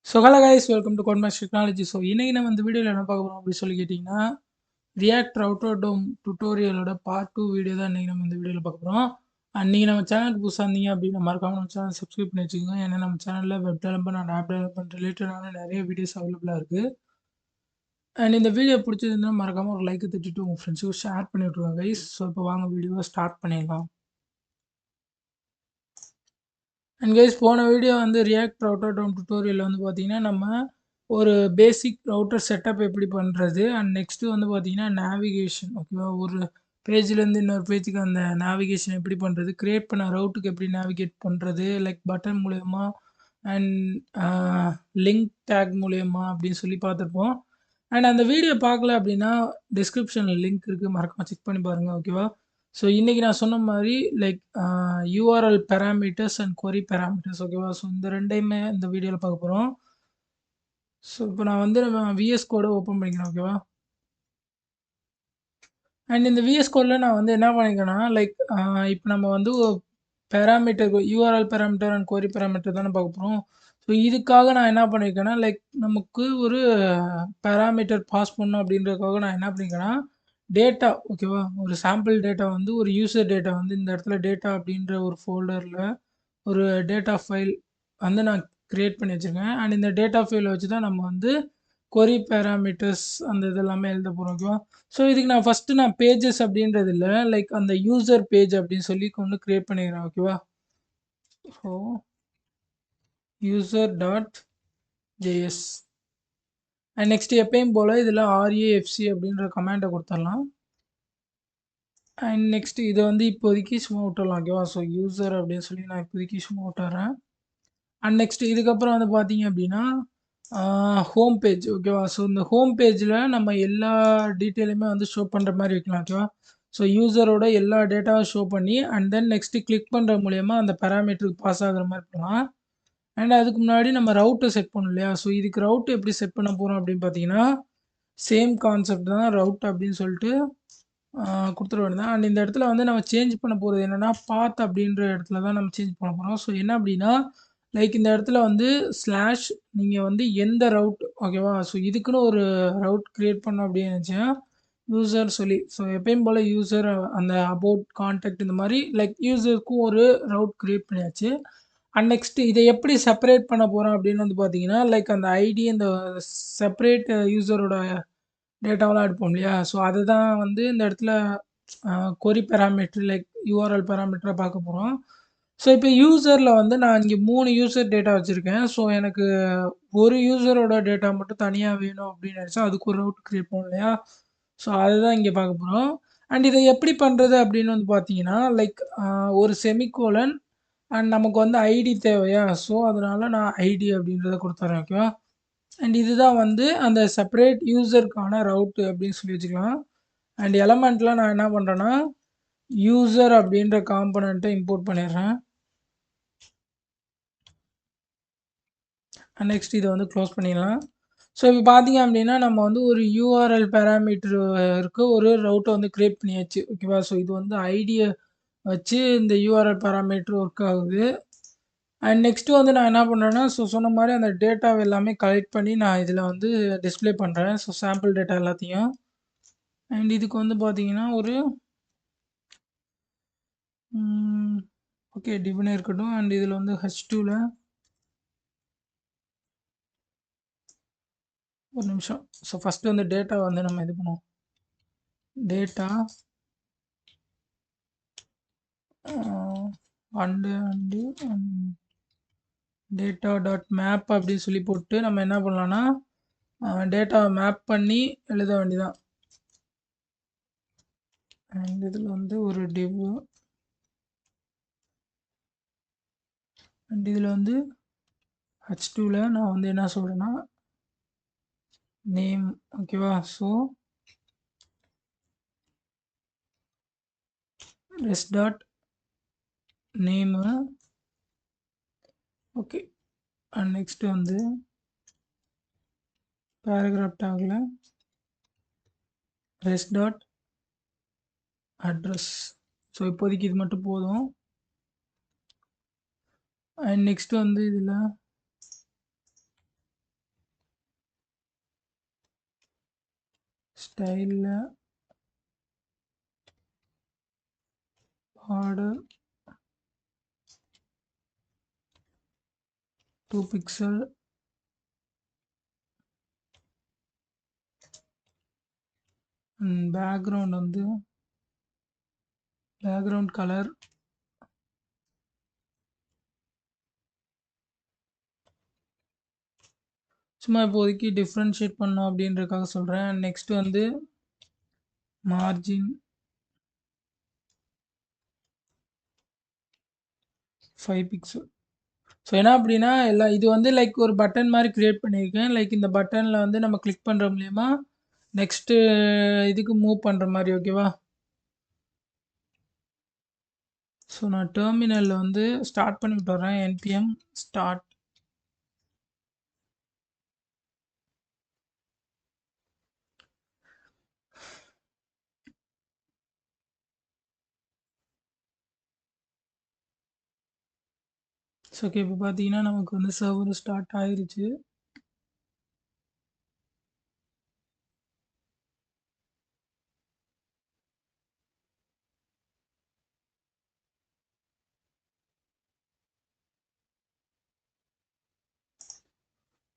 So hello guys welcome to Codemax technology. So இன்னைக்கு நம்ம இந்த வீடியோவில் என்ன பார்க்க போகிறோம் அப்படின்னு சொல்லி கேட்டிங்கன்னா, ரியாக்ட் ரவுட்டர் டோம் டுட்டோரியலோட பார்ட் 2 வீடியோ தான் இன்றைக்கி நம்ம இந்த வீடியோவில் பார்க்க போகிறோம். அண்ட் நீங்கள் நம்ம சேனலுக்கு புதுசாக இருந்தீங்க அப்படின்னா மறக்காம நம்ம சேனல் சப்ஸ்கிரைப் பண்ணி வச்சுக்கோங்க. ஏன்னா நம்ம சேனலில் web development and app development ரிலேட்டடான நிறைய வீடியோஸ் அவைலபிளாக இருக்குது. அண்ட் இந்த வீடியோ பிடிச்சதுன்னா மறக்காமல் ஒரு லைக்கை தட்டிட்டு உங்கள் ஃப்ரெண்ட்ஸுக்கு ஷேர் பண்ணி விட்ருவாங்க கைஸ். ஸோ இப்போ வாங்க வீடியோவை ஸ்டார்ட் பண்ணிடலாம். அண்ட் கைஸ் போன வீடியோ வந்து ரியாக்ட் ரவுட்டர் டோம் டுட்டோரியல் வந்து பார்த்தீங்கன்னா நம்ம ஒரு பேசிக் ரவுட்டர் செட்டப் எப்படி பண்ணுறது அண்ட் நெக்ஸ்ட்டு வந்து பார்த்தீங்கன்னா நேவிகேஷன் ஓகேவா, ஒரு பேஜ்லேருந்து இன்னொரு பேஜுக்கு அந்த நேவிகேஷன் எப்படி பண்ணுறது, க்ரியேட் பண்ண ரவுட்டுக்கு எப்படி நேவிகேட் பண்ணுறது லைக் பட்டன் மூலயமா அண்ட் லிங்க் டேக் மூலயமா அப்படின்னு சொல்லி பார்த்துருப்போம். அண்ட் அந்த வீடியோ பார்க்கல அப்படின்னா டிஸ்கிரிப்ஷனில் லிங்க் இருக்குது, மறக்காம செக் பண்ணி பாருங்கள் ஓகேவா. ஸோ இன்றைக்கி நான் சொன்ன மாதிரி like URL parameters and query parameters ஓகேவா. ஸோ இந்த ரெண்டையுமே இந்த வீடியோவில் பார்க்க போகிறோம். ஸோ இப்போ நான் வந்து நம்ம விஎஸ் கோடை ஓப்பன் பண்ணிக்கிறேன் ஓகேவா. அண்ட் இந்த விஎஸ் கோடில் நான் வந்து என்ன பண்ணிக்கிறேன்னா லைக் இப்போ நம்ம வந்து parameter URL parameter and query parameter தானே பார்க்க போகிறோம். ஸோ இதுக்காக நான் என்ன பண்ணியிருக்கேன்னா லைக் நமக்கு ஒரு பேராமீட்டர் பாஸ் பண்ணணும் அப்படின்றதுக்காக நான் என்ன பண்ணிக்கிறேன்னா டேட்டா ஓகேவா, ஒரு சாம்பிள் டேட்டா வந்து ஒரு யூசர் டேட்டா வந்து இந்த இடத்துல டேட்டா அப்படின்ற ஒரு ஃபோல்டரில் ஒரு டேட்டா ஃபைல் வந்து நான் க்ரியேட் பண்ணி வச்சுருக்கேன். அண்ட் இந்த டேட்டா ஃபைலை வச்சு தான் நம்ம வந்து query பேராமீட்டர்ஸ் அந்த இதெல்லாமே எழுத போகிறோம் ஓகேவா. ஸோ இதுக்கு நான் ஃபஸ்ட்டு நான் பேஜஸ் அப்படின்றது இல்லை லைக் அந்த யூசர் பேஜ் அப்படின்னு சொல்லி கொண்டு க்ரியேட் பண்ணிக்கிறேன் ஓகேவா. So user dot JS and next எப்பயும் போல் இதில் ஆர்ஏஎஃப்சி அப்படின்ற கமாண்டை கொடுத்துடலாம். அண்ட் நெக்ஸ்ட் இதை வந்து இப்போதைக்கு சும்மா விட்டுடலாம் ஓகேவா. ஸோ யூசர் அப்படின்னு சொல்லி நான் இப்போதைக்கு சும்மா விட்டுறேன். அண்ட் நெக்ஸ்ட் இதுக்கப்புறம் வந்து பார்த்தீங்க அப்படின்னா ஹோம் பேஜ் ஓகேவா. ஸோ இந்த ஹோம் பேஜில் நம்ம எல்லா டீட்டெயிலுமே வந்து ஷோ பண்ணுற மாதிரி வைக்கலாம் ஓகேவா. ஸோ யூசரோட எல்லா டேட்டாவும் ஷோ பண்ணி அண்ட் தென் நெக்ஸ்ட்டு கிளிக் பண்ணுற மூலயமா அந்த பேராமீட்டருக்கு பாஸ் ஆகிற மாதிரி இருக்கலாம். அண்ட் அதுக்கு முன்னாடி நம்ம ரவுட்டை செட் பண்ணணும் இல்லையா. ஸோ இதுக்கு ரவுட் எப்படி செட் பண்ண போகிறோம் அப்படின்னு பார்த்தீங்கன்னா சேம் கான்செப்ட் தான் ரவுட் அப்படின்னு சொல்லிட்டு கொடுத்துட வேண்டியதான். அண்ட் இந்த இடத்துல வந்து நம்ம சேஞ்ச் பண்ண போகிறது என்னென்னா பாத் அப்படின்ற இடத்துல தான் நம்ம சேஞ்ச் பண்ண போகிறோம். ஸோ என்ன அப்படின்னா லைக் இந்த இடத்துல வந்து ஸ்லாஷ் நீங்கள் வந்து எந்த ரவுட் ஓகேவா. ஸோ இதுக்குன்னு ஒரு ரவுட் க்ரியேட் பண்ணோம் அப்படின்னு நினச்சேன் யூசர் சொல்லி. ஸோ எப்பயும் போல் யூசர் அந்த அபவுட் கான்டாக்ட் இந்த மாதிரி லைக் யூசருக்கும் ஒரு ரவுட் க்ரியேட் பண்ணியாச்சு. அண்ட் நெக்ஸ்ட் இதை எப்படி செப்பரேட் பண்ண போகிறோம் அப்படின்னு வந்து பார்த்தீங்கன்னா லைக் அந்த ஐடி இந்த செப்பரேட் யூசரோட டேட்டாவெலாம் எடுப்போம் இல்லையா. ஸோ அதுதான் வந்து இந்த இடத்துல query பேராமீட்டர் லைக் யூஆர்எல் பேராமீட்டராக பார்க்க போகிறோம். ஸோ இப்போ யூசரில் வந்து நான் இங்கே 3 யூசர் டேட்டா வச்சுருக்கேன். ஸோ எனக்கு ஒரு யூசரோட டேட்டா மட்டும் தனியாக வேணும் அப்படின்னு நினச்சா அதுக்கு ஒரு ரவுட் க்ரியேட் பண்ணணும் இல்லையா. ஸோ அதுதான் இங்கே பார்க்க போகிறோம். அண்ட் இதை எப்படி பண்ணுறது அப்படின்னு வந்து பார்த்தீங்கன்னா லைக் ஒரு செமிகோலன் அண்ட் நமக்கு வந்து ஐடி தேவையா. ஸோ அதனால் நான் ஐடி அப்படின்றத கொடுத்துட்றேன் ஓகேவா. அண்ட் இதுதான் வந்து அந்த செப்பரேட் யூசருக்கான ரவுட்டு அப்படின்னு சொல்லி வச்சுக்கலாம். அண்ட் எலமெண்ட்டில் நான் என்ன பண்ணுறேன்னா யூசர் அப்படின்ற காம்பனண்ட்டை இம்போர்ட் பண்ணிடுறேன். அண்ட் நெக்ஸ்ட் இதை வந்து க்ளோஸ் பண்ணிடலாம். ஸோ இப்போ பார்த்தீங்க அப்படின்னா நம்ம வந்து ஒரு யூஆர்எல் பேராமீட்டருக்கு ஒரு ரவுட்டை வந்து க்ரியேட் பண்ணியாச்சு ஓகேவா. ஸோ இது வந்து ஐடியை வச்சு இந்த யூஆர்எல் பேராமீட்டர் ஒர்க் ஆகுது. அண்ட் நெக்ஸ்ட்டு வந்து நான் என்ன பண்ணுறேன்னா ஸோ சொன்ன மாதிரி அந்த டேட்டாவை எல்லாமே கலெக்ட் பண்ணி நான் இதில் வந்து டிஸ்பிளே பண்ணுறேன். ஸோ சாம்பிள் டேட்டா எல்லாத்தையும். அண்ட் இதுக்கு வந்து பார்த்தீங்கன்னா ஒரு ஓகே டிஃபனே இருக்கட்டும். அண்ட் இதில் வந்து H2ல ஒரு நிமிஷம். ஸோ ஃபஸ்ட்டு வந்து டேட்டா வந்து நம்ம இது பண்ணுவோம். Data and data dot map அப்படின்னு சொல்லி போட்டு நம்ம என்ன பண்ணலான்னா டேட்டாவை மேப் பண்ணி எழுத வேண்டியதான். அண்ட் இதில் வந்து ஒரு டிவ் அண்ட் இதில் வந்து H2ல நான் வந்து என்ன சொல்கிறேன்னா நேம் ஓகேவா. So res dot name okay. And next வந்து பேராகிராஃப் டேக்கில் ரெஸ் டாட் அட்ரஸ். ஸோ இப்போதைக்கு இது மட்டும் போதும். அண்ட் நெக்ஸ்ட்டு வந்து இதில் ஸ்டைலில் பார்டர் 2 பிக்சல் பேக்ரவுண்ட் வந்து பேக்ரவுண்ட் கலர் சும்மா இப்போதைக்கு டிஃப்ரென்ஷியேட் பண்ணோம் அப்படின்றதுக்காக சொல்கிறேன். நெக்ஸ்ட் வந்து மார்ஜின் 5 பிக்சல். ஸோ என்ன அப்படின்னா எல்லாம் இது வந்து லைக் ஒரு பட்டன் மாதிரி க்ரியேட் பண்ணியிருக்கேன். லைக் இந்த பட்டனில் வந்து நம்ம கிளிக் பண்ணுற மூலியமா நெக்ஸ்ட்டு இதுக்கு மூவ் பண்ணுற மாதிரி. ஓகேவா? ஸோ நான் டெர்மினலில் வந்து ஸ்டார்ட் பண்ணி விட்டுறேன். NPM start. ஸோ ஓகே, இப்போ பார்த்தீங்கன்னா நமக்கு வந்து சர்வர் ஸ்டார்ட் ஆயிருச்சு.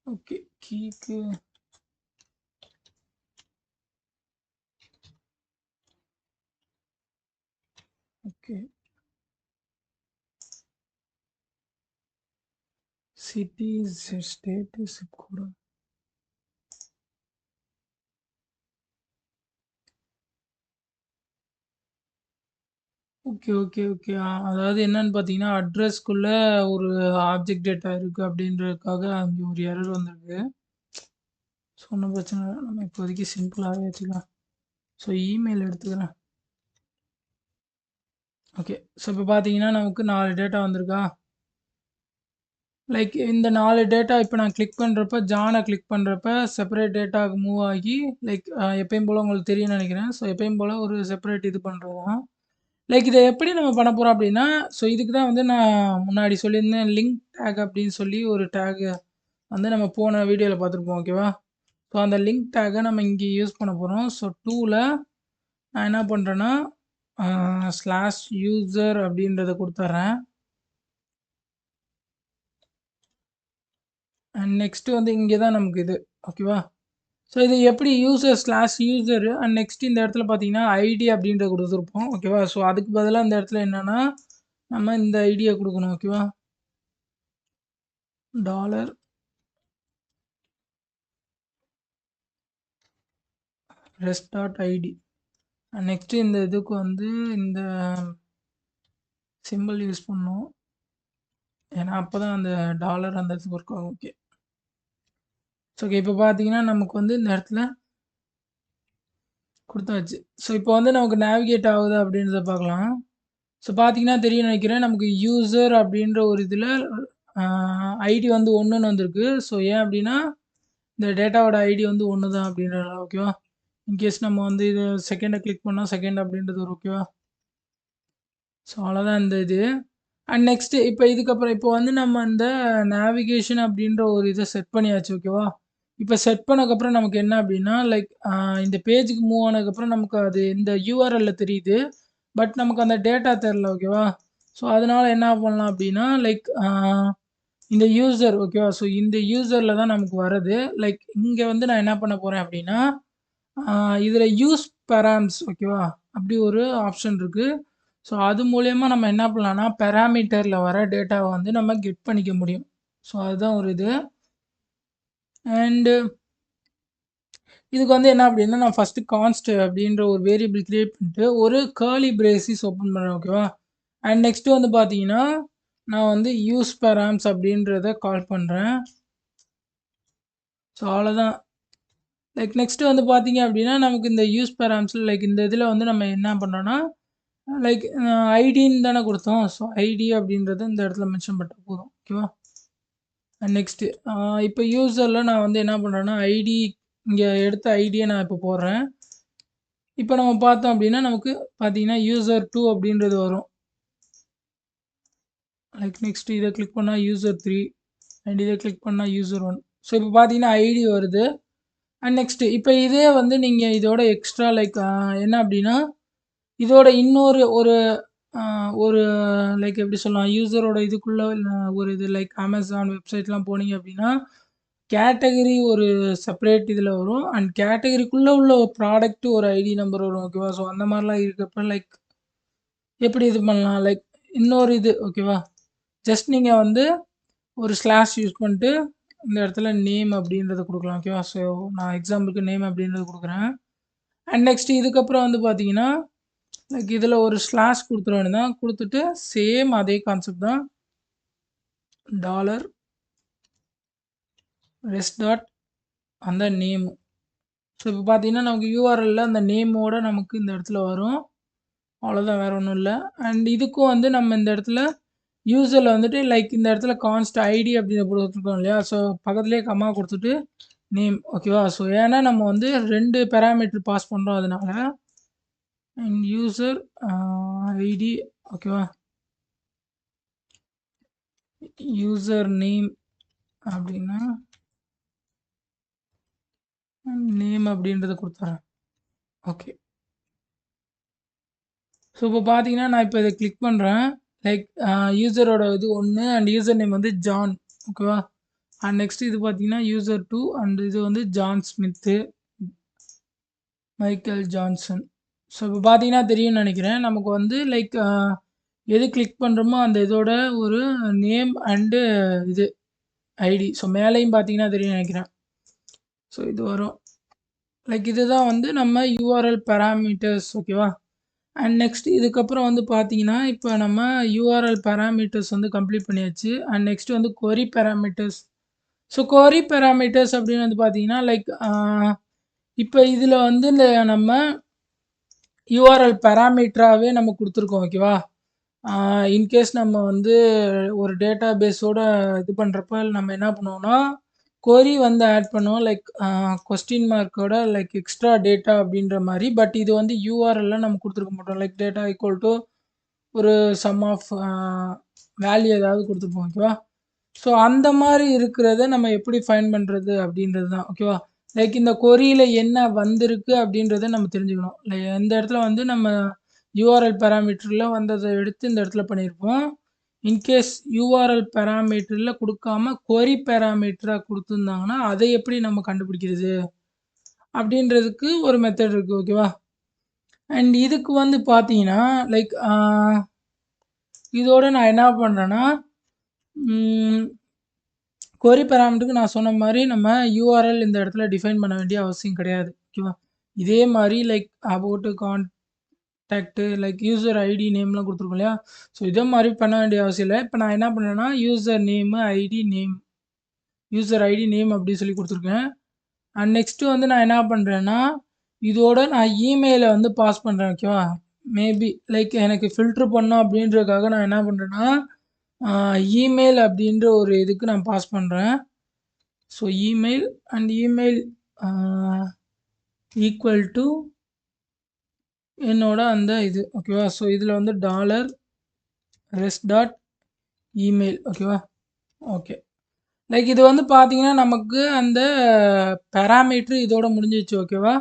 ஓகே, கீக்கு okay, city state zip code. Okay okay okay. அதாவது என்னன்னு பார்த்தீங்கன்னா அட்ரஸ்க்குள்ள ஒரு ஆப்ஜெக்ட் டேட்டா இருக்குது அப்படின்றதுக்காக அங்கே ஒரு எரர் வந்திருக்கு. ஸோ ஒன்றும் பிரச்சனை இல்லை, நம்ம இப்போதைக்கு சிம்பிளாகவே வச்சுக்கலாம். ஸோ இமெயில் எடுத்துக்கிறேன். ஓகே, ஸோ இப்போ பார்த்தீங்கன்னா நமக்கு 4 டேட்டா வந்திருக்கா. லைக் இந்த 4 டேட்டா இப்போ நான் கிளிக் பண்ணுறப்ப ஜானை கிளிக் பண்ணுறப்ப செப்பரேட் டேட்டாவுக்கு மூவ் ஆகி லைக் எப்பயும் போல் உங்களுக்கு தெரியும்னு நினைக்கிறேன். ஸோ எப்பயும் போல் ஒரு செப்பரேட் இது பண்ணுறது தான். லைக் இதை எப்படி நம்ம பண்ண போகிறோம் அப்படின்னா, ஸோ இதுக்கு தான் வந்து நான் முன்னாடி சொல்லியிருந்தேன் லிங்க் டேக் அப்படின்னு சொல்லி ஒரு டேக் வந்து நம்ம போன வீடியோவில் பார்த்துருப்போம். ஓகேவா? ஸோ அந்த லிங்க் டேக்கை நம்ம இங்கே யூஸ் பண்ண போகிறோம். ஸோ டூவில் நான் என்ன பண்ணுறேன்னா ஸ்லாஷ் யூசர் அப்படின்றத கொடுத்துட்றேன். அண்ட் நெக்ஸ்ட்டு வந்து இங்கே தான் நமக்கு இது. ஓகேவா? ஸோ இது எப்படி user slash user and next இந்த இடத்துல பார்த்தீங்கன்னா ஐடி அப்படின்றத கொடுத்துருப்போம். ஓகேவா? ஸோ அதுக்கு பதிலாக இந்த இடத்துல என்னென்னா நம்ம இந்த ஐடியை கொடுக்கணும். ஓகேவா? Dollar rest.id. நெக்ஸ்ட்டு இந்த இதுக்கு வந்து இந்த சிம்பிள் யூஸ் பண்ணணும். ஏன்னா அப்போ தான் அந்த டாலர் அந்த இது ஒர்க் ஆகும். ஓகே. ஸோ ஓகே, இப்போ பார்த்தீங்கன்னா நமக்கு வந்து இந்த இடத்துல கொடுத்தாச்சு. ஸோ இப்போ வந்து நமக்கு நேவிகேட் ஆகுது அப்படின்றத பார்க்கலாம். ஸோ பார்த்தீங்கன்னா தெரியும்னு நினைக்கிறேன், நமக்கு யூசர் அப்படின்ற ஒரு இதில் ஐடி வந்து 1ன்னு வந்திருக்கு. ஸோ ஏன் அப்படின்னா இந்த டேட்டாவோட ஐடி வந்து 1 தான் அப்படின்றனால. ஓகேவா? இன்கேஸ் நம்ம வந்து இதை செகண்டை கிளிக் பண்ணால் செகண்ட் அப்படின்றது ஒரு. ஓகேவா? ஸோ அவ்வளோதான் இந்த இது. அண்ட் நெக்ஸ்ட்டு இப்போ இதுக்கப்புறம் இப்போ வந்து நம்ம இந்த நேவிகேஷன் அப்படின்ற ஒரு இதை செட் பண்ணியாச்சு. ஓகேவா? இப்போ செட் பண்ணக்கப்புறம் நமக்கு என்ன அப்படின்னா லைக் இந்த பேஜுக்கு மூவ் ஆனதுக்கப்புறம் நமக்கு அது இந்த யூஆர்எல்ல தெரியுது. பட் நமக்கு அந்த டேட்டா தெரில. ஓகேவா? ஸோ அதனால என்ன பண்ணலாம் அப்படின்னா லைக் இந்த யூசர். ஓகேவா? ஸோ இந்த யூசரில் தான் நமக்கு வருது. லைக் இங்கே வந்து நான் என்ன பண்ண போகிறேன் அப்படின்னா இதில் யூஸ் பெராம்ஸ். ஓகேவா? அப்படி ஒரு ஆப்ஷன் இருக்குது. ஸோ அது மூலயமா நம்ம என்ன பண்ணலாம்னா பேராமீட்டரில் வர டேட்டாவை வந்து நம்ம கெட் பண்ணிக்க முடியும். ஸோ அதுதான் ஒரு இது. அண்டு இதுக்கு வந்து என்ன அப்படின்னா நான் ஃபஸ்ட்டு கான்ஸ்ட் அப்படின்ற ஒரு வேரியபிள் கிரியேட் பண்ணிட்டு ஒரு கர்லி பிரேசிஸ் ஓப்பன் பண்ணுறேன். ஓகேவா? அண்ட் நெக்ஸ்ட்டு வந்து பார்த்தீங்கன்னா நான் வந்து யூஸ் பெராம்ஸ் அப்படின்றத கால் பண்ணுறேன். ஸோ அவ்வளோதான். லைக் நெக்ஸ்ட்டு வந்து பார்த்தீங்க அப்படின்னா நமக்கு இந்த யூஸ் பெராம்ஸில் லைக் இந்த இதில் வந்து நம்ம என்ன பண்ணுறோன்னா லைக் ஐடின்னு தானே கொடுத்தோம். ஸோ ஐடி அப்படின்றத இந்த இடத்துல மென்ஷன் பண்ணிட்டு போதும். ஓகேவா? அண்ட் நெக்ஸ்ட்டு இப்போ யூசரில் நான் வந்து என்ன பண்ணுறேன்னா ஐடி இங்கே எடுத்த ஐடியை நான் இப்போ போடுறேன். இப்போ நம்ம பார்த்தோம் அப்படின்னா நமக்கு பார்த்தீங்கன்னா யூசர் 2 அப்படின்றது வரும். லைக் நெக்ஸ்ட்டு இதை கிளிக் பண்ணால் யூசர் 3 அண்ட் இதை கிளிக் பண்ணால் யூசர் 1. ஸோ இப்போ பார்த்தீங்கன்னா ஐடி வருது. அண்ட் நெக்ஸ்ட் இப்போ இதே வந்து நீங்கள் இதோட எக்ஸ்ட்ரா லைக் என்ன அப்படின்னா இதோட இன்னொரு ஒரு ஒரு லைக் எப்படி சொல்லலாம் யூசரோட இதுக்குள்ள ஒரு இது லைக் அமேசான் வெப்சைட்லாம் போனீங்க அப்படின்னா கேட்டகரி ஒரு செப்பரேட் இதில் வரும் அண்ட் கேட்டகரிக்குள்ளே உள்ள ஒரு ப்ராடக்ட் ஒரு ஐடி நம்பர் வரும் ஓகேவா ஸோ அந்த மாதிரிலாம் இருக்கப்ப லைக் எப்படி இது பண்ணலாம் லைக் இன்னொரு இது ஓகேவா ஜஸ்ட் நீங்கள் வந்து ஒரு ஸ்லாஷ் யூஸ் பண்ணிட்டு இந்த இடத்துல நேம் அப்படின்றத கொடுக்கலாம் ஓகேவா ஸோ நான் எக்ஸாம்பிளுக்கு நேம் அப்படின்றது கொடுக்குறேன் அண்ட் நெக்ஸ்ட் இதுக்கப்புறம் வந்து பார்த்தீங்கன்னா லைக் இதில் ஒரு ஸ்லாஷ் கொடுத்துட வேண்டியதான் கொடுத்துட்டு சேம் அதே கான்செப்ட் தான் டாலர் ரெஸ்ட் டாட் அந்த நேம் ஸோ இப்போ பார்த்தீங்கன்னா நமக்கு யூஆர்எல்ல அந்த நேமோட நமக்கு இந்த இடத்துல வரும் அவ்வளோதான் வேறு ஒன்றும் இல்லை அண்ட் இதுக்கும் வந்து நம்ம இந்த இடத்துல யூசரில் வந்துட்டு லைக் இந்த இடத்துல கான்ஸ்ட் ஐடி அப்படின்னு கொடுத்துருக்கோம் இல்லையா ஸோ பக்கத்துலேயே கம்மா கொடுத்துட்டு நேம் ஓகேவா ஸோ ஏன்னா நம்ம வந்து 2 பேராமீட்டர் பாஸ் பண்ணுறோம் அதனால அண்ட் யூசர் ஐடி ஓகேவா யூசர் நேம் அப்படின்னா நேம் அப்படின்றத கொடுத்துறேன் ஓகே ஸோ இப்போ பார்த்தீங்கன்னா நான் இப்போ இதை கிளிக் பண்ணுறேன் லைக் யூசரோட இது ஒன்று அண்ட் யூசர் நேம் வந்து ஜான் ஓகேவா அண்ட் நெக்ஸ்ட் இது பார்த்தீங்கன்னா யூசர் 2 அண்ட் இது வந்து John Smith Michael Johnson so இப்போ பார்த்தீங்கன்னா தெரியும்னு நினைக்கிறேன் நமக்கு வந்து லைக் எது கிளிக் பண்ணுறோமோ அந்த இதோட ஒரு நேம் அண்டு இது ஐடி ஸோ மேலேயும் பார்த்தீங்கன்னா தெரியும் நினைக்கிறேன் ஸோ இது வரும் லைக் இதுதான் வந்து நம்ம யூஆர்எல் பேராமீட்டர்ஸ் ஓகேவா அண்ட் நெக்ஸ்ட் இதுக்கப்புறம் வந்து பார்த்தீங்கன்னா இப்போ நம்ம யூஆர்எல் பேராமீட்டர்ஸ் வந்து கம்ப்ளீட் பண்ணியாச்சு அண்ட் நெக்ஸ்ட் வந்து கொரி பேராமீட்டர்ஸ் ஸோ கொரி பேராமீட்டர்ஸ் அப்படின்னு வந்து பார்த்தீங்கன்னா லைக் இப்போ இதில் வந்து நம்ம யூஆர்எல் பேராமீட்டராகவே நம்ம கொடுத்துருக்கோம் ஓகேவா இன்கேஸ் நம்ம வந்து ஒரு டேட்டா பேஸோட இது பண்ணுறப்ப நம்ம என்ன பண்ணுவோம்னா கொரி வந்து ஆட் பண்ணுவோம் லைக் கொஸ்டின் மார்க்கோட லைக் எக்ஸ்ட்ரா டேட்டா அப்படின்ற மாதிரி பட் இது வந்து யூஆர்எல்ல நம்ம கொடுத்துருக்க மாட்டோம் லைக் டேட்டா ஈக்குவல் டு ஒரு சம் ஆஃப் வேல்யூ ஏதாவது கொடுத்துருப்போம் ஓகேவா ஸோ அந்த மாதிரி இருக்கிறத நம்ம எப்படி ஃபைன் பண்ணுறது அப்படின்றது தான் ஓகேவா லைக் இந்த கொரியில் என்ன வந்திருக்கு அப்படின்றத நம்ம தெரிஞ்சுக்கணும் லைக் எந்த இடத்துல வந்து நம்ம யூஆர்எல் பேராமீட்டரில் வந்ததை எடுத்து இந்த இடத்துல பண்ணியிருப்போம் இன்கேஸ் யூஆர்எல் பேராமீட்டரில் கொடுக்காம கொரி பேராமீட்டராக கொடுத்துருந்தாங்கன்னா அதை எப்படி நம்ம கண்டுபிடிக்கிறது அப்படின்றதுக்கு ஒரு மெத்தட் இருக்குது ஓகேவா அண்ட் இதுக்கு வந்து பார்த்தீங்கன்னா லைக் இதோட நான் என்ன பண்ணுறேன்னா கொரி பேராமீட்டருக்கு நான் சொன்ன மாதிரி நம்ம யூஆர்எல் இந்த இடத்துல டிஃபைன் பண்ண வேண்டிய அவசியம் கிடையாது ஓகேவா இதே மாதிரி like about contact like user ID நேம்லாம் கொடுத்துருக்கோம் இல்லையா ஸோ இதே மாதிரி பண்ண வேண்டிய அவசியம் இல்லை இப்போ நான் என்ன பண்ணேன்னா user name ID name user ID name அப்படின்னு சொல்லி கொடுத்துருக்கேன் அண்ட் நெக்ஸ்ட்டு வந்து நான் என்ன பண்ணுறேன்னா இதோட நான் இமெயிலை வந்து பாஸ் பண்ணுறேன் ஓகேவா மேபி லைக் எனக்கு ஃபில்ட்ரு பண்ணோம் அப்படின்றதுக்காக நான் என்ன பண்ணுறேன்னா இமெயில் அப்படின்ற ஒரு இதுக்கு நான் பாஸ் பண்ணுறேன் so email and email equal to என்னோட அந்த இது ஓகேவா ஸோ இதில் வந்து டாலர் ரெஸ்ட் டாட் இமெயில் ஓகேவா ஓகே லைக் இது வந்து பார்த்தீங்கன்னா நமக்கு அந்த பேராமீட்ரு இதோட முடிஞ்சிச்சு ஓகேவா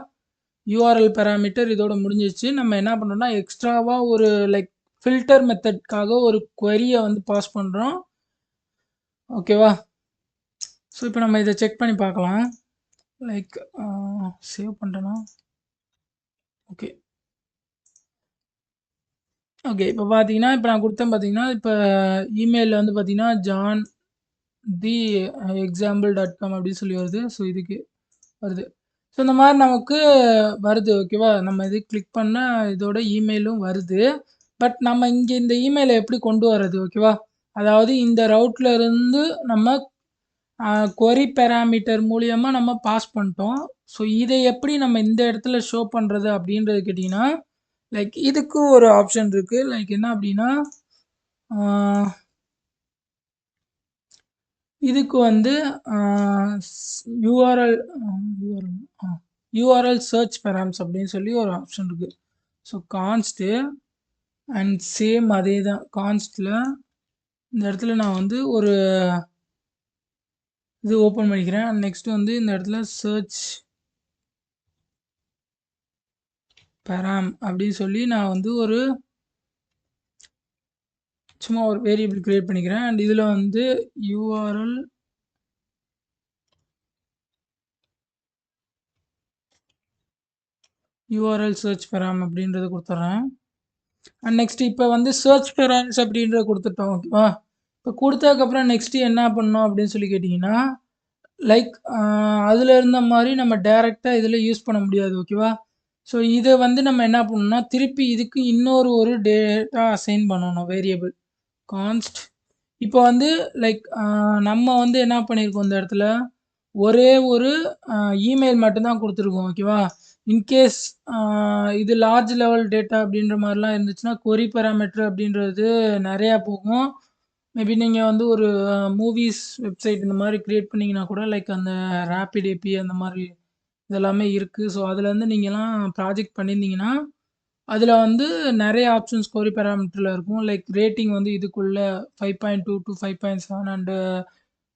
யூஆர்எல் பேராமீட்டர் இதோட முடிஞ்சிச்சு நம்ம என்ன பண்ணோம்னா எக்ஸ்ட்ராவாக ஒரு லைக் ஃபில்டர் மெத்தட்காக ஒரு query-யை வந்து பாஸ் பண்ணுறோம் ஓகேவா ஸோ இப்போ நம்ம இதை செக் பண்ணி பார்க்கலாம் லைக் சேவ் பண்ணுறேன்னா ஓகே ஓகே இப்போ பார்த்தீங்கன்னா இப்போ நான் கொடுத்தேன் பார்த்தீங்கன்னா இப்போ இமெயிலில் வந்து பார்த்தீங்கன்னா ஜான் தி example.com அப்படின்னு சொல்லி வருது ஸோ இதுக்கு வருது ஸோ இந்த மாதிரி நமக்கு வருது ஓகேவா நம்ம இது கிளிக் பண்ணால் இதோட இமெயிலும் வருது பட் நம்ம இங்கே இந்த இமெயிலை எப்படி கொண்டு வர்றது ஓகேவா அதாவது இந்த ரவுட்டில் இருந்து நம்ம கொரி பேராமீட்டர் மூலியமாக நம்ம பாஸ் பண்ணிட்டோம் ஸோ இதை எப்படி நம்ம இந்த இடத்துல ஷோ பண்ணுறது அப்படின்றது கேட்டிங்கன்னா லைக் இதுக்கு ஒரு ஆப்ஷன் இருக்குது லைக் என்ன அப்படின்னா இதுக்கு வந்து யூஆர்எல் சர்ச் பேராம்ஸ் அப்படின்னு சொல்லி ஒரு ஆப்ஷன் இருக்குது ஸோ கான்ஸ்ட்டு அண்ட் சேம் அதே தான் கான்ஸ்டில் இந்த இடத்துல நான் வந்து ஒரு இது ஓப்பன் பண்ணிக்கிறேன் அண்ட் நெக்ஸ்ட் வந்து இந்த இடத்துல சர்ச் பெராம் அப்படின்னு சொல்லி நான் வந்து ஒரு சும்மா ஒரு வேரியபிள் கிரியேட் பண்ணிக்கிறேன். அண்ட் இதில் வந்து யூஆர்எல் சர்ச் பெராம் அப்படின்றத கொடுத்துட்றேன். அண்ட் நெக்ஸ்ட் இப்போ வந்து சர்ச் பெரான்ஸ் அப்படின்றத கொடுத்துட்டோம். ஓகேவா? இப்போ கொடுத்ததுக்கப்புறம் நெக்ஸ்ட்டு என்ன பண்ணோம் அப்படின்னு சொல்லி கேட்டிங்கன்னா, லைக் அதில் இருந்த மாதிரி நம்ம டைரெக்டாக இதில் யூஸ் பண்ண முடியாது. ஓகேவா? ஸோ இதை வந்து நம்ம என்ன பண்ணணும்னா திருப்பி இதுக்கு இன்னொரு ஒரு டேட்டா அசைன் பண்ணணும் வேரியபிள் கான்ஸ்ட். இப்போ வந்து லைக் நம்ம வந்து என்ன பண்ணியிருக்கோம் இந்த இடத்துல ஒரே ஒரு இமெயில் மட்டும்தான் கொடுத்துருக்கோம். ஓகேவா? இன்கேஸ் இது லார்ஜ் லெவல் டேட்டா அப்படின்ற மாதிரிலாம் இருந்துச்சுன்னா கொரி பேராமீட்டர் அப்படின்றது நிறையா போகும். மேபி நீங்கள் வந்து ஒரு மூவிஸ் வெப்சைட் இந்த மாதிரி க்ரியேட் பண்ணிங்கன்னா கூட லைக் அந்த ரேபிட் ஏபி அந்த மாதிரி இதெல்லாமே இருக்குது. ஸோ அதுலேருந்து நீங்கள்லாம் ப்ராஜெக்ட் பண்ணியிருந்தீங்கன்னா அதில் வந்து நிறைய ஆப்ஷன்ஸ் கொரி பேராமீட்டரில் இருக்கும். லைக் ரேட்டிங் வந்து இதுக்குள்ள 5.2 to 5.7 அண்டு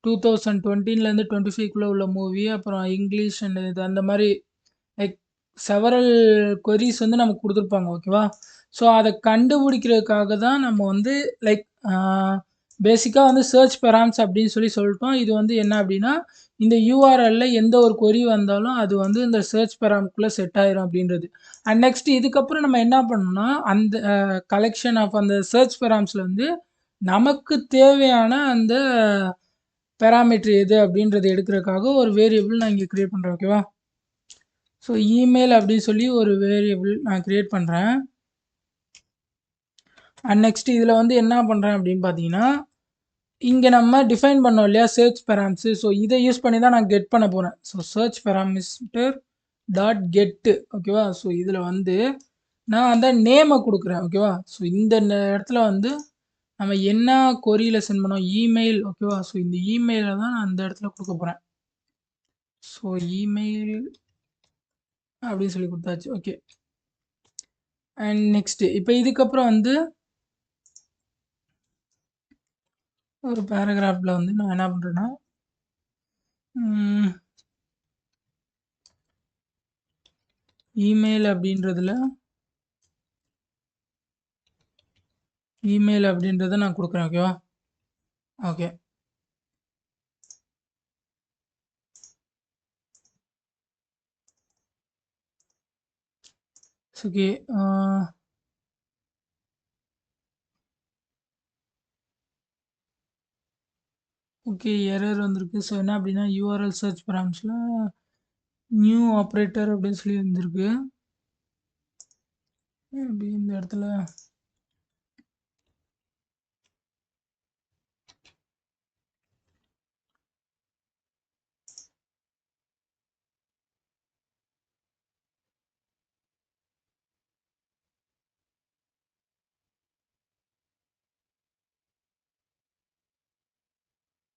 2020லேருந்து 25க்குள்ளே உள்ள மூவி, அப்புறம் இங்கிலீஷ் அண்ட் இது அந்த மாதிரி லைக் செவரல் கொரீஸ் வந்து நமக்கு கொடுத்துருப்பாங்க. ஓகேவா? ஸோ அதை கண்டுபிடிக்கிறதுக்காக தான் நம்ம வந்து லைக் பேசிக்காக வந்து சர்ச் பெராம்ஸ் அப்படின்னு சொல்லி சொல்லிட்டோம். இது வந்து என்ன அப்படின்னா இந்த யூஆர்எல்ல எந்த ஒரு கொரி வந்தாலும் அது வந்து இந்த சர்ச் பெராம்க்குள்ளே செட் ஆயிரும் அப்படின்றது. அண்ட் நெக்ஸ்ட் இதுக்கப்புறம் நம்ம என்ன பண்ணணும்னா அந்த கலெக்ஷன் ஆஃப் அந்த சர்ச் பெராம்ஸில் வந்து நமக்கு தேவையான அந்த பேராமீட்டர் எது அப்படின்றத எடுக்கிறதுக்காக ஒரு வேரியபிள் நான் இங்கே கிரியேட் பண்ணுறேன். ஓகேவா? ஸோ இமெயில் அப்படின்னு சொல்லி ஒரு வேரியபிள் நான் கிரியேட் பண்ணுறேன். அண்ட் நெக்ஸ்ட் இதில் வந்து என்ன பண்ணுறேன் அப்படின்னு பார்த்தீங்கன்னா இங்கே நம்ம டிஃபைன் பண்ணோம் இல்லையா சர்ச் பெராம்ஸு. ஸோ இதை யூஸ் பண்ணி தான் நான் கெட் பண்ண போகிறேன். ஸோ சர்ச் பெராமீட்டர் டாட் கெட்டு. ஓகேவா? ஸோ இதில் வந்து நான் அந்த நேமை கொடுக்குறேன். ஓகேவா? ஸோ இந்த இடத்துல வந்து நம்ம என்ன கொரியில் சென்ட் பண்ணோம் இமெயில். ஓகேவா? ஸோ இந்த இமெயிலை தான் நான் அந்த இடத்துல கொடுக்க போகிறேன். ஸோ இமெயில் அப்படின்னு சொல்லி கொடுத்தாச்சு. ஓகே. அண்ட் நெக்ஸ்ட்டு இப்போ இதுக்கப்புறம் வந்து ஒரு பேராகிராஃபில் வந்து நான் என்ன பண்ணுறேன்னா இமெயில் அப்படின்றதுல இமெயில் அப்படின்றத நான் கொடுக்குறேன். ஓகேவா? ஓகே. ஓகே. ஓகே எரர் வந்திருக்கு. ஸோ என்ன அப்படின்னா யூஆர்எல் சர்ச் பெராம்ஸில் நியூ ஆப்ரேட்டர் அப்படின்னு சொல்லி வந்திருக்கு. அப்படி இந்த இடத்துல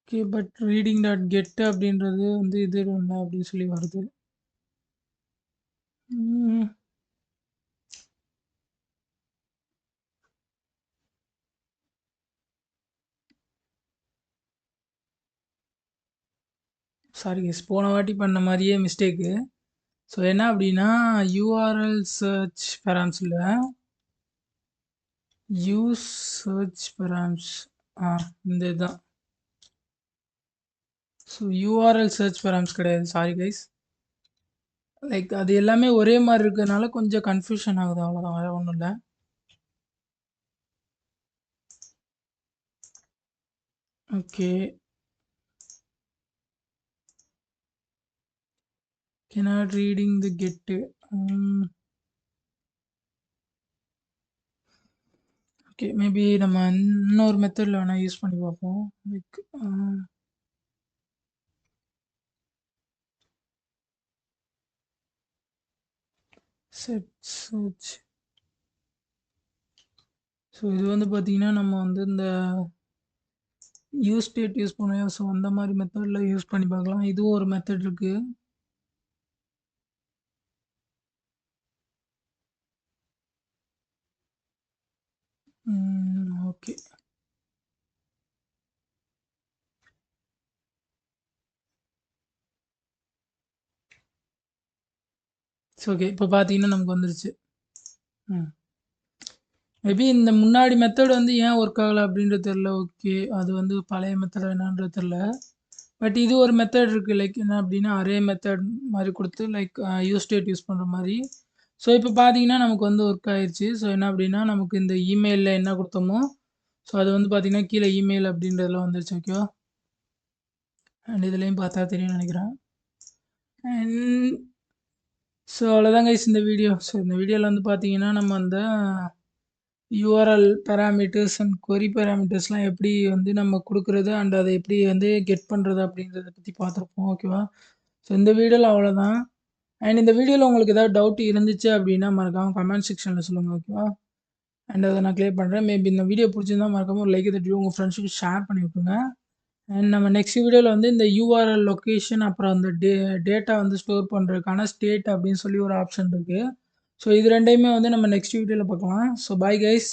okay but reading dot get அப்படின்றது வந்து இது இல்லை அப்படின்னு சொல்லி வருது. சாரி கேஸ் போன வாட்டி பண்ண மாதிரியே மிஸ்டேக்கு. ஸோ என்ன அப்படின்னா யூஆர்எல் சர்ச் பெராம்ஸில் யூஸ் சர்ச் பெராம்ஸ் இந்த இதுதான். ஸோ யூஆர்எல் சர்ச் பெராம்ஸ் கிடையாது. Sorry guys. லைக் அது எல்லாமே ஒரே மாதிரி இருக்கிறதுனால கொஞ்சம் கன்ஃபியூஷன் ஆகுது. அவ்வளோதான், வேறு ஒன்றும் இல்லை. Okay. cannot reading the get. Okay maybe நம்ம இன்னொரு மெத்தடில் வேணால் யூஸ் பண்ணி பார்ப்போம். Like set search. ஸோ இது வந்து பார்த்தீங்கன்னா நம்ம வந்து இந்த யூஸ் ஸ்டேட் யூஸ் பண்ணுவோம். ஸோ அந்த மாதிரி மெத்தடில் யூஸ் பண்ணி பார்க்கலாம். இதுவும் ஒரு மெத்தட் இருக்குது. ஓகே. ஸோ ஓகே இப்போ பார்த்தீங்கன்னா நமக்கு வந்துருச்சு. ம். மேபி இந்த முன்னாடி மெத்தட் வந்து ஏன் ஒர்க் ஆகல அப்படின்றது தெரியல. ஓகே. அது வந்து பழைய மெத்தடா என்னான்றது தெரியல. பட் இது ஒரு மெத்தட் இருக்கு. லைக் என்ன அப்படின்னா, அரே மெத்தட் மாரி குடுத்து லைக் யூஸ் ஸ்டேட் யூஸ் பண்ற மாரி. ஸோ இப்போ பார்த்தீங்கன்னா, நமக்கு வந்து ஒர்க் ஆயிருச்சு. ஸோ என்ன அப்படின்னா, நமக்கு இந்த இமெயில்ல என்ன குடுத்தோமோ, ஸோ அது வந்து பார்த்தீங்கன்னா, கீழ இமெயில் அப்படின்றதுல வந்துருச்சு. ஓகேவா? அண்ட் இதுலயும் பார்த்தா தெரியும்னு நெனைக்கிறேன். அண்ட் ஸோ அவ்வளோதான் கைஸ் இந்த வீடியோ. ஸோ இந்த வீடியோல வந்து பார்த்தீங்கன்னா, நம்ம அந்த யூஆர்எல் பேராமீட்டர்ஸ் அண்ட் கொரி பேராமீட்டர்ஸ்லாம் எப்படி வந்து நம்ம குடுக்குறது அண்ட் அதை எப்படி வந்து கெட் பண்ணுறது அப்படின்றத பற்றி பார்த்துருப்போம். ஓகேவா? ஸோ இந்த வீடியோவில் அவ்வளோதான். அண்ட் இந்த வீடியோவில் உங்களுக்கு ஏதாவது டவுட் இருந்துச்சு அப்படின்னா மறக்காமல் கமெண்ட் செக்ஷனில் சொல்லுங்கள். ஓகேவா? அண்ட் அதை நான் கிளியர் பண்ணுறேன். மேபி இந்த வீடியோ பிடிச்சிருந்தா மறக்காமல் ஒரு லைக் தட்டி உங்கள் ஃப்ரெண்ட்ஸுக்கு ஷேர் பண்ணி விட்டுருங்க. அண்ட் நம்ம நெக்ஸ்ட் வீடியோவில் வந்து இந்த யூஆர்எல் லொக்கேஷன் அப்புறம் அந்த டேட்டா வந்து ஸ்டோர் பண்ணுறதுக்கான ஸ்டேட் அப்படின்னு சொல்லி ஒரு ஆப்ஷன் இருக்குது. ஸோ இது ரெண்டையுமே வந்து நம்ம நெக்ஸ்ட் வீடியோவில் பார்க்கலாம். So bye guys.